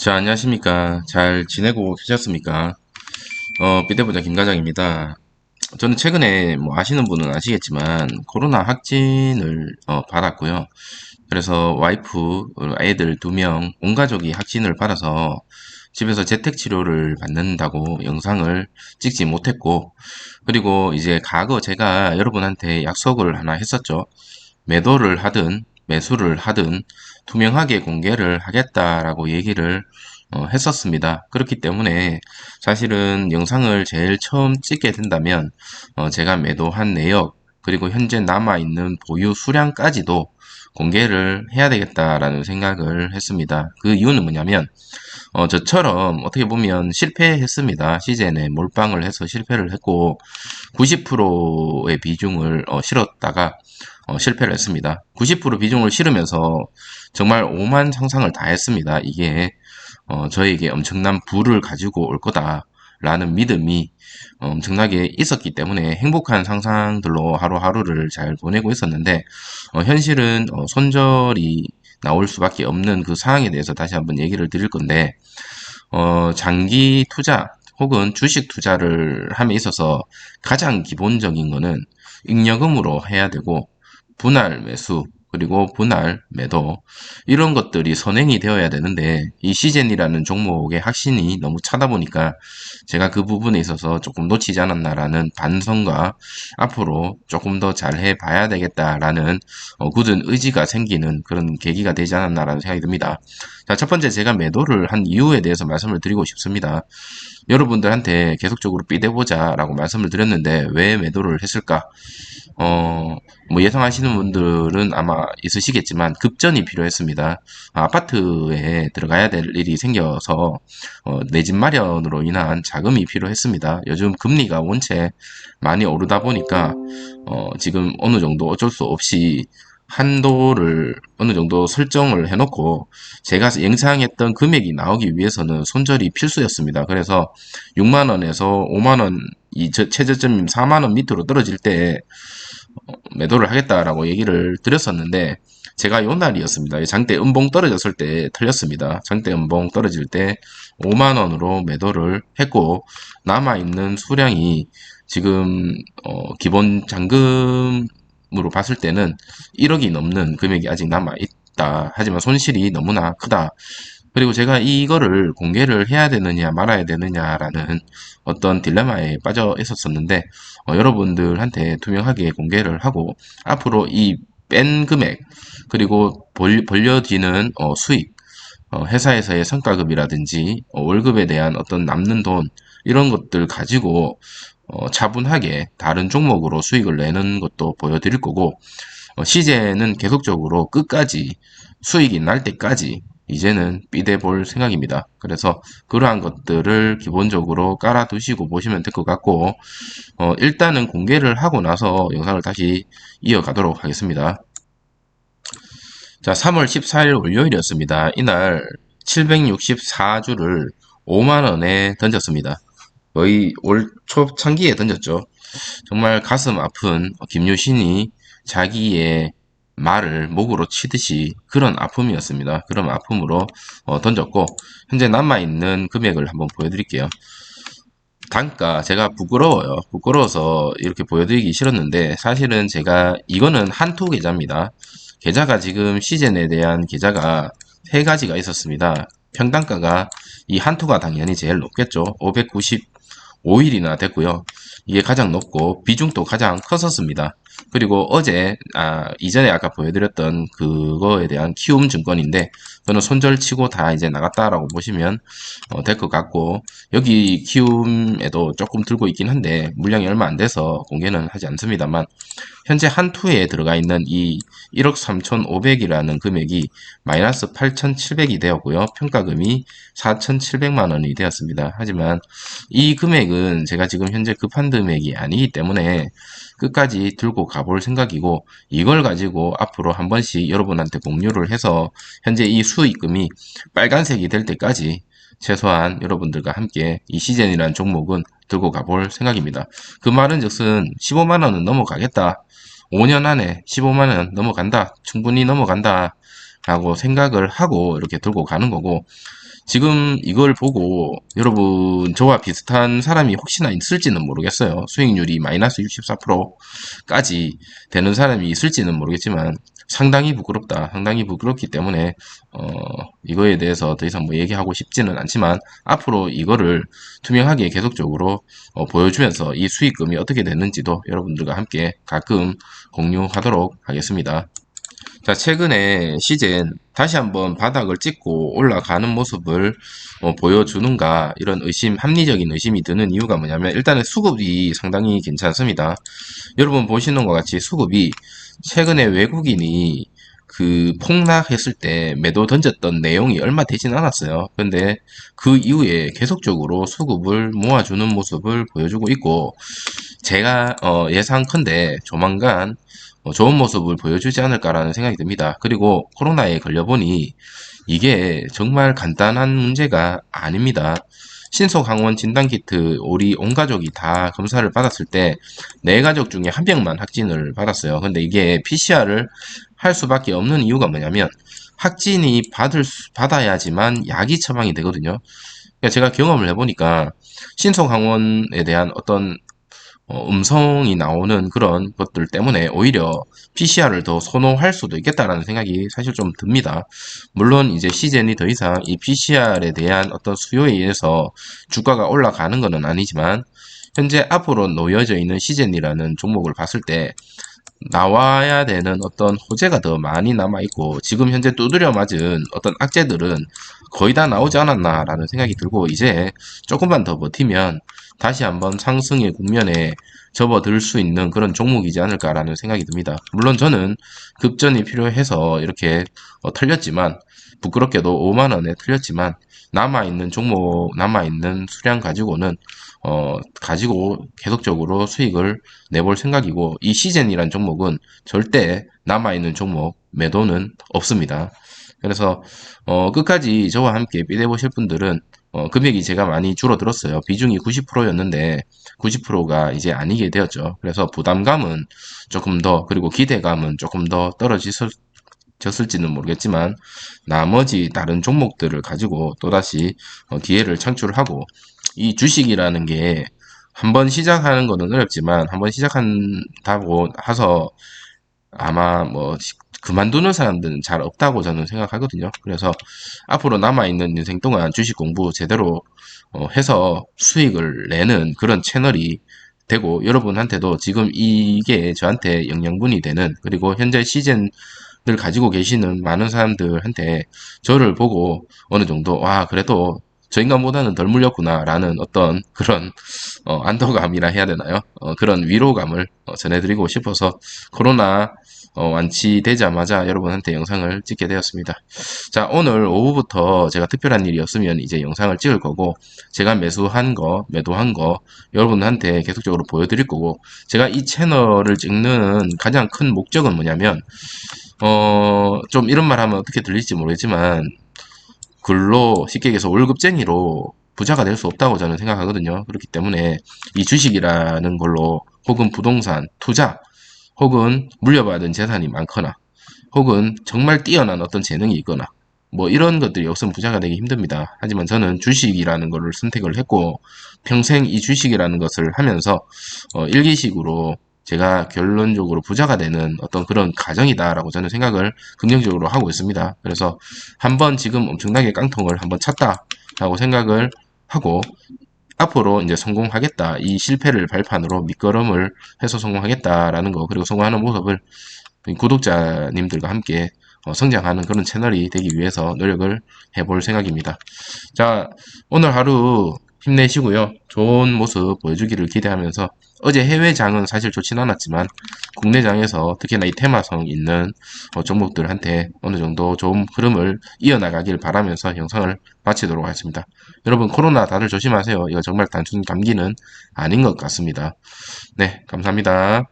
자, 안녕하십니까. 잘 지내고 계셨습니까? 비대부장 김과장입니다. 저는 최근에 뭐 아시는 분은 아시겠지만 코로나 확진을 받았고요. 그래서 와이프, 애들 2명, 온 가족이 확진을 받아서 집에서 재택 치료를 받는다고 영상을 찍지 못했고, 그리고 이제 과거 제가 여러분한테 약속을 하나 했었죠. 매도를 하든 매수를 하든 투명하게 공개를 하겠다라고 얘기를 했었습니다. 그렇기 때문에 사실은 영상을 제일 처음 찍게 된다면 제가 매도한 내역 그리고 현재 남아있는 보유 수량까지도 공개를 해야 되겠다라는 생각을 했습니다. 그 이유는 뭐냐면 저처럼 어떻게 보면 실패했습니다. 시즌에 몰빵을 해서 실패를 했고 90%의 비중을 실었다가 실패를 했습니다. 90% 비중을 실으면서 정말 오만 상상을 다 했습니다. 이게 저에게 엄청난 부를 가지고 올 거다라는 믿음이 엄청나게 있었기 때문에 행복한 상상들로 하루하루를 잘 보내고 있었는데 현실은 손절이 나올 수밖에 없는 그 상황에 대해서 다시 한번 얘기를 드릴 건데 장기 투자 혹은 주식 투자를 함에 있어서 가장 기본적인 거는 잉여금으로 해야 되고 분할 매수 그리고 분할 매도 이런 것들이 선행이 되어야 되는데 이 시젠이라는 종목의 확신이 너무 차다 보니까 제가 그 부분에 있어서 조금 놓치지 않았나라는 반성과 앞으로 조금 더 잘해 봐야 되겠다라는 굳은 의지가 생기는 그런 계기가 되지 않았나라는 생각이 듭니다. 자, 첫 번째 제가 매도를 한 이유에 대해서 말씀을 드리고 싶습니다. 여러분들한테 계속적으로 삐대보자라고 말씀을 드렸는데 왜 매도를 했을까? 뭐 예상하시는 분들은 아마 있으시겠지만 급전이 필요했습니다. 아파트에 들어가야 될 일이 생겨서 내 집 마련으로 인한 자금이 필요했습니다. 요즘 금리가 원체 많이 오르다 보니까 지금 어느 정도 어쩔 수 없이 한도를 어느 정도 설정을 해놓고 제가 예상했던 금액이 나오기 위해서는 손절이 필수였습니다. 그래서 6만 원에서 5만 원, 이 최저점인 4만 원 밑으로 떨어질 때 매도를 하겠다라고 얘기를 드렸었는데 제가 요 날이었습니다. 장대 음봉 떨어졌을 때 털렸습니다. 장대 음봉 떨어질 때 5만 원으로 매도를 했고 남아있는 수량이 지금 기본 잔금으로 봤을 때는 1억이 넘는 금액이 아직 남아있다. 하지만 손실이 너무나 크다. 그리고 제가 이거를 공개를 해야 되느냐 말아야 되느냐라는 어떤 딜레마에 빠져 있었었는데 여러분들한테 투명하게 공개를 하고 앞으로 이 뺀 금액 그리고 벌려지는 수익 회사에서의 성과급이라든지 월급에 대한 어떤 남는 돈 이런 것들 가지고 차분하게 다른 종목으로 수익을 내는 것도 보여드릴 거고 시제는 계속적으로 끝까지 수익이 날 때까지 이제는 삐대볼 생각입니다. 그래서 그러한 것들을 기본적으로 깔아두시고 보시면 될 것 같고 일단은 공개를 하고 나서 영상을 다시 이어가도록 하겠습니다. 자, 3월 14일 월요일이었습니다. 이날 764주를 5만원에 던졌습니다. 거의 올 초창기에 던졌죠. 정말 가슴 아픈 김유신이 자기의 말을 목으로 치듯이 그런 아픔이었습니다. 그런 아픔으로 던졌고 현재 남아있는 금액을 한번 보여드릴게요. 단가 제가 부끄러워요. 부끄러워서 이렇게 보여드리기 싫었는데 사실은 제가 이거는 한토 계좌입니다. 계좌가 지금 시즌에 대한 계좌가 세 가지가 있었습니다. 평단가가 이 한토가 당연히 제일 높겠죠. 595일이나 됐고요. 이게 가장 높고 비중도 가장 컸었습니다. 그리고 어제 이전에 아까 보여드렸던 그거에 대한 키움 증권인데 저는 손절치고 다 이제 나갔다라고 보시면 될 것 같고 여기 키움에도 조금 들고 있긴 한데 물량이 얼마 안 돼서 공개는 하지 않습니다만 현재 한투에 들어가 있는 이 1억 3,500이라는 금액이 마이너스 8,700이 되었고요. 평가금이 4,700만 원이 되었습니다. 하지만 이 금액은 제가 지금 현재 급한 금액이 아니기 때문에 끝까지 들고 가볼 생각이고 이걸 가지고 앞으로 한 번씩 여러분한테 공유를 해서 현재 이 수익금이 빨간색이 될 때까지 최소한 여러분들과 함께 이 시즌이라는 종목은 들고 가볼 생각입니다. 그 말은 즉슨 15만원은 넘어가겠다. 5년 안에 15만원 넘어간다. 충분히 넘어간다. 라고 생각을 하고 이렇게 들고 가는 거고, 지금 이걸 보고 여러분 저와 비슷한 사람이 혹시나 있을지는 모르겠어요. 수익률이 마이너스 64%까지 되는 사람이 있을지는 모르겠지만 상당히 부끄럽다. 상당히 부끄럽기 때문에 어, 이거에 대해서 더 이상 뭐 얘기하고 싶지는 않지만 앞으로 이거를 투명하게 계속적으로 보여주면서 이 수익금이 어떻게 됐는지도 여러분들과 함께 가끔 공유하도록 하겠습니다. 자, 최근에 시젠 다시 한번 바닥을 찍고 올라가는 모습을 보여주는가 이런 합리적인 의심이 드는 이유가 뭐냐면 일단은 수급이 상당히 괜찮습니다. 여러분 보시는 것 같이 수급이 최근에 외국인이 그 폭락했을 때 매도 던졌던 내용이 얼마 되진 않았어요. 근데 그 이후에 계속적으로 수급을 모아주는 모습을 보여주고 있고 제가 예상컨대 조만간 좋은 모습을 보여주지 않을까라는 생각이 듭니다. 그리고 코로나에 걸려보니 이게 정말 간단한 문제가 아닙니다. 신속항원 진단키트 우리 온 가족이 다 검사를 받았을 때 네 가족 중에 한 명만 확진을 받았어요. 근데 이게 PCR을 할 수밖에 없는 이유가 뭐냐면 확진이 받아야지만 약이 처방이 되거든요. 그러니까 제가 경험을 해보니까 신속항원에 대한 어떤 음성이 나오는 그런 것들 때문에 오히려 PCR을 더 선호할 수도 있겠다라는 생각이 사실 좀 듭니다. 물론 이제 시젠이 더 이상 이 PCR에 대한 어떤 수요에 의해서 주가가 올라가는 것은 아니지만 현재 앞으로 놓여져 있는 시젠이라는 종목을 봤을 때 나와야 되는 어떤 호재가 더 많이 남아있고 지금 현재 두드려 맞은 어떤 악재들은 거의 다 나오지 않았나라는 생각이 들고 이제 조금만 더 버티면 다시 한번 상승의 국면에 접어들 수 있는 그런 종목이지 않을까라는 생각이 듭니다. 물론 저는 급전이 필요해서 이렇게 털렸지만 부끄럽게도 5만 원에 털렸지만 남아있는 종목 남아있는 수량 가지고는 가지고 계속적으로 수익을 내볼 생각이고 이 시젠이란 종목은 절대 남아있는 종목 매도는 없습니다. 그래서 끝까지 저와 함께 삐대보실 분들은 금액이 제가 많이 줄어들었어요. 비중이 90%였는데 90%가 이제 아니게 되었죠. 그래서 부담감은 조금 더 그리고 기대감은 조금 더 떨어졌을지는 모르겠지만 나머지 다른 종목들을 가지고 또다시 기회를 창출하고 이 주식이라는 게 한번 시작하는 거는 어렵지만 한번 시작한다고 해서 아마 뭐 그만두는 사람들은 잘 없다고 저는 생각하거든요. 그래서 앞으로 남아있는 인생 동안 주식 공부 제대로 해서 수익을 내는 그런 채널이 되고 여러분한테도 지금 이게 저한테 영양분이 되는 그리고 현재 시즌을 가지고 계시는 많은 사람들한테 저를 보고 어느 정도 와 그래도 저 인간보다는 덜 물렸구나 라는 어떤 그런 안도감이라 해야 되나요? 그런 위로감을 전해드리고 싶어서 코로나 완치되자마자 여러분한테 영상을 찍게 되었습니다. 자, 오늘 오후부터 제가 특별한 일이 없으면 이제 영상을 찍을 거고, 제가 매수한 거, 매도한 거, 여러분한테 계속적으로 보여드릴 거고, 제가 이 채널을 찍는 가장 큰 목적은 뭐냐면, 좀 이런 말 하면 어떻게 들릴지 모르겠지만, 쉽게 얘기해서 월급쟁이로 부자가 될 수 없다고 저는 생각하거든요. 그렇기 때문에 이 주식이라는 걸로 혹은 부동산, 투자, 혹은 물려받은 재산이 많거나 혹은 정말 뛰어난 어떤 재능이 있거나 뭐 이런 것들이 없으면 부자가 되기 힘듭니다. 하지만 저는 주식이라는 것을 선택을 했고 평생 이 주식이라는 것을 하면서 일기식으로 제가 결론적으로 부자가 되는 어떤 그런 가정이다라고 저는 생각을 긍정적으로 하고 있습니다. 그래서 한번 지금 엄청나게 깡통을 한번 찼다라고 생각을 하고 앞으로 이제 성공하겠다. 이 실패를 발판으로 밑거름을 해서 성공하겠다라는 거, 그리고 성공하는 모습을 구독자님들과 함께 성장하는 그런 채널이 되기 위해서 노력을 해볼 생각입니다. 자, 오늘 하루 힘내시고요. 좋은 모습 보여주기를 기대하면서 어제 해외장은 사실 좋진 않았지만 국내장에서 특히나 이 테마성 있는 종목들한테 어느 정도 좋은 흐름을 이어나가길 바라면서 영상을 마치도록 하겠습니다. 여러분 코로나 다들 조심하세요. 이거 정말 단순 감기는 아닌 것 같습니다. 네, 감사합니다.